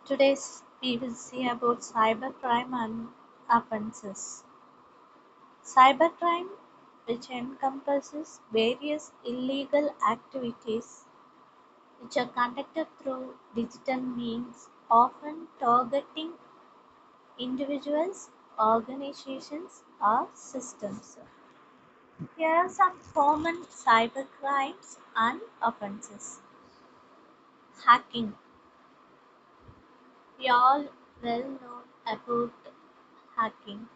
Today we will see about cybercrime and offences. Cybercrime, which encompasses various illegal activities which are conducted through digital means, often targeting individuals, organizations, or systems. Here are some common cybercrimes and offences. Hacking. We all well know about hacking.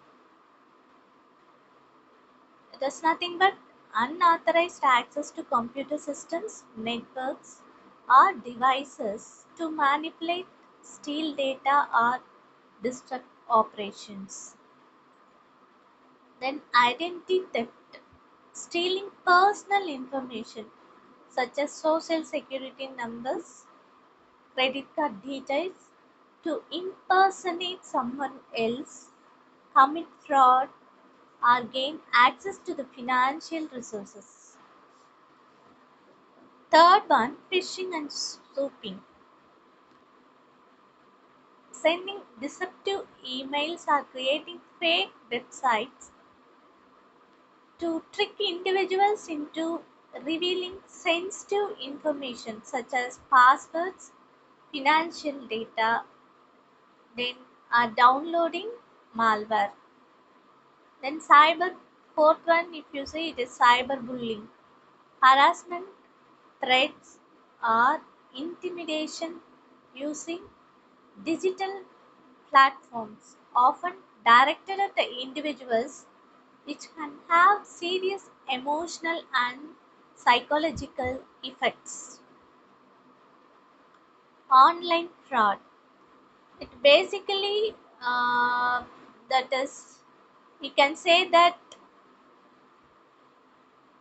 It is nothing but unauthorized access to computer systems, networks, or devices to manipulate, steal data, or disrupt operations. Then, identity theft, stealing personal information such as social security numbers, credit card details to impersonate someone else, commit fraud, or gain access to the financial resources. Third one, phishing and spoofing. Sending deceptive emails or creating fake websites to trick individuals into revealing sensitive information such as passwords, financial data, then are downloading malware. Then cyber fourth one, if you say it is cyberbullying, harassment, threats, or intimidation using digital platforms, often directed at the individuals, which can have serious emotional and psychological effects. Online fraud. It basically that is, we can say that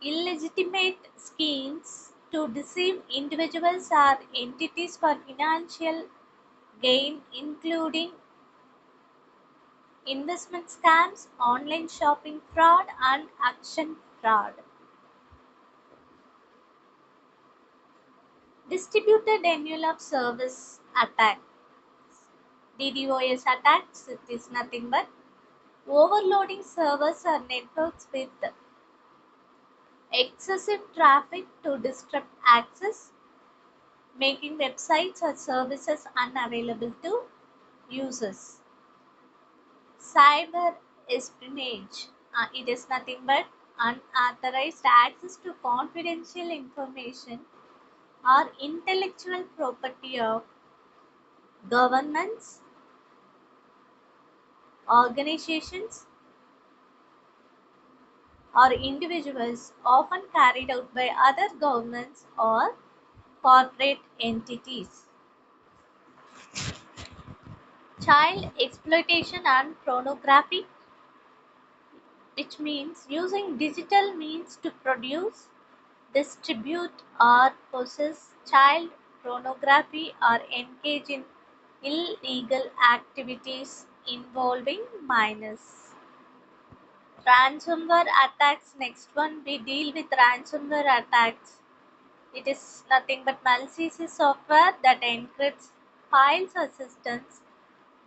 illegitimate schemes to deceive individuals or entities for financial gain, including investment scams, online shopping fraud, and auction fraud. Distributed denial of service attack. DDoS attacks, it is nothing but overloading servers or networks with excessive traffic to disrupt access, making websites or services unavailable to users. Cyber espionage. It is nothing but unauthorized access to confidential information or intellectual property of governments, organizations, or individuals, often carried out by other governments or corporate entities. Child exploitation and pornography, which means using digital means to produce, distribute, or possess child pornography or engage in illegal activities involving minors. Ransomware attacks. Next one, we deal with ransomware attacks. It is nothing but malicious software that encrypts files or systems,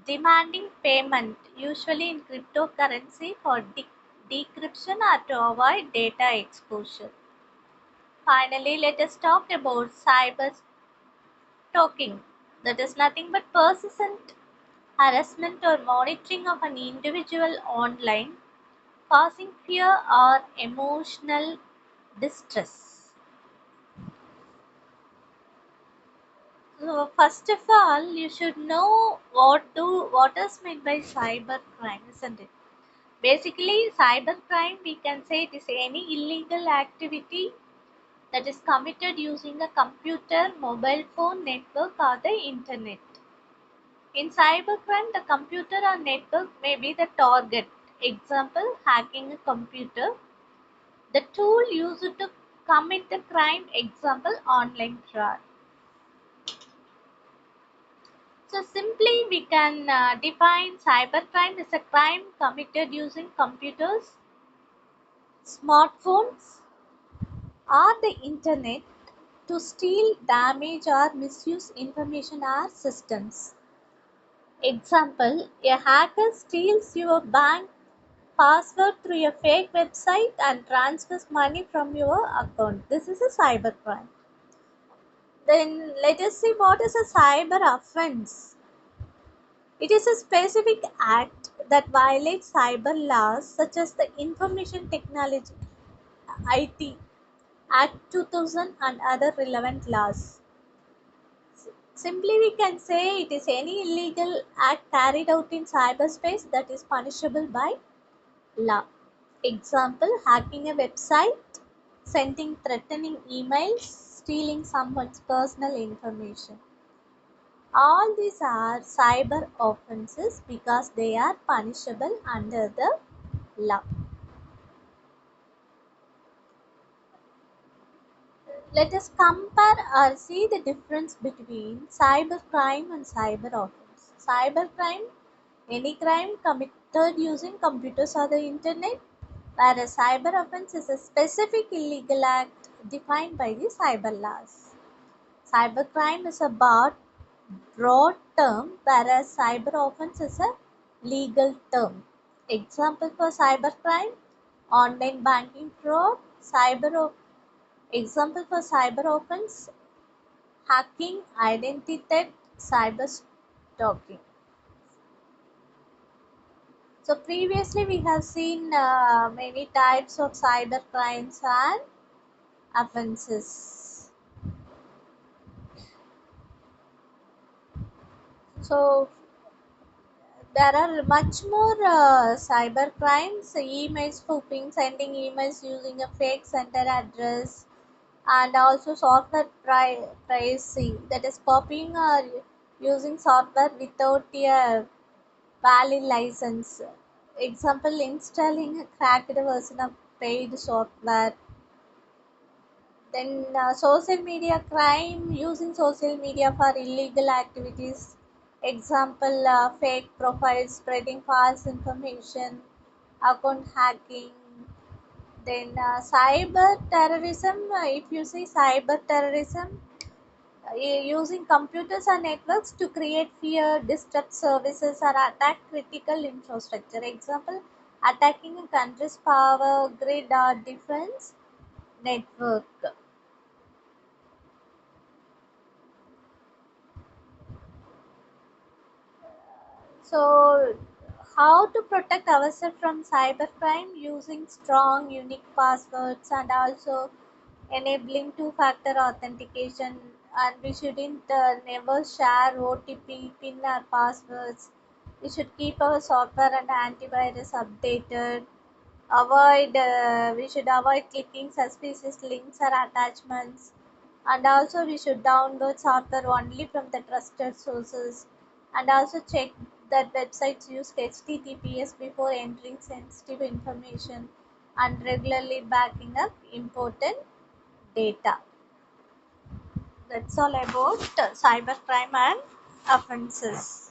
demanding payment, usually in cryptocurrency, for decryption or to avoid data exposure. Finally, let us talk about cyber stalking. That is nothing but persistent harassment or monitoring of an individual online, causing fear or emotional distress. So first of all, you should know what is meant by cyber crime, isn't it? Basically, cyber crime, we can say it is any illegal activity that is committed using a computer, mobile phone, network, or the internet. In cybercrime, the computer or network may be the target. Example, hacking a computer. The tool used to commit the crime. Example, online fraud. So simply we can define cybercrime as a crime committed using computers, smartphones, or the internet to steal, damage, or misuse information or systems. Example, a hacker steals your bank password through a fake website and transfers money from your account. This is a cybercrime. Then let us see what is a cyber offense. It is a specific act that violates cyber laws such as the Information Technology IT Act 2000 and other relevant laws. Simply, we can say it is any illegal act carried out in cyberspace that is punishable by law. Example, hacking a website, sending threatening emails, stealing someone's personal information. All these are cyber offenses because they are punishable under the law. Let us compare or see the difference between cybercrime and cyber offense. Cybercrime, any crime committed using computers or the internet, whereas cyber offense is a specific illegal act defined by the cyber laws. Cybercrime is a broad term, whereas cyber offense is a legal term. Example for cybercrime, online banking fraud, example for cyber offense, hacking, identity theft, cyber stalking. So previously we have seen many types of cyber crimes and offenses. So there are much more cyber crimes, email spoofing, sending emails using a fake sender address, and also software piracy, that is copying or using software without a valid license. Example, installing a cracked version of paid software. Then social media crime, using social media for illegal activities. Example, fake profiles, spreading false information, account hacking. Then cyber terrorism, if you see cyber terrorism, using computers and networks to create fear, disrupt services, or attack critical infrastructure. Example, attacking a country's power grid or defense network. So, how to protect ourselves from cybercrime? Using strong, unique passwords and also enabling two-factor authentication. And we shouldn't never share OTP, PIN, or passwords. We should keep our software and antivirus updated. We should avoid clicking suspicious links or attachments, and also we should download software only from the trusted sources, and also check that websites use https before entering sensitive information, and regularly backing up important data. That's all about cybercrime and offenses.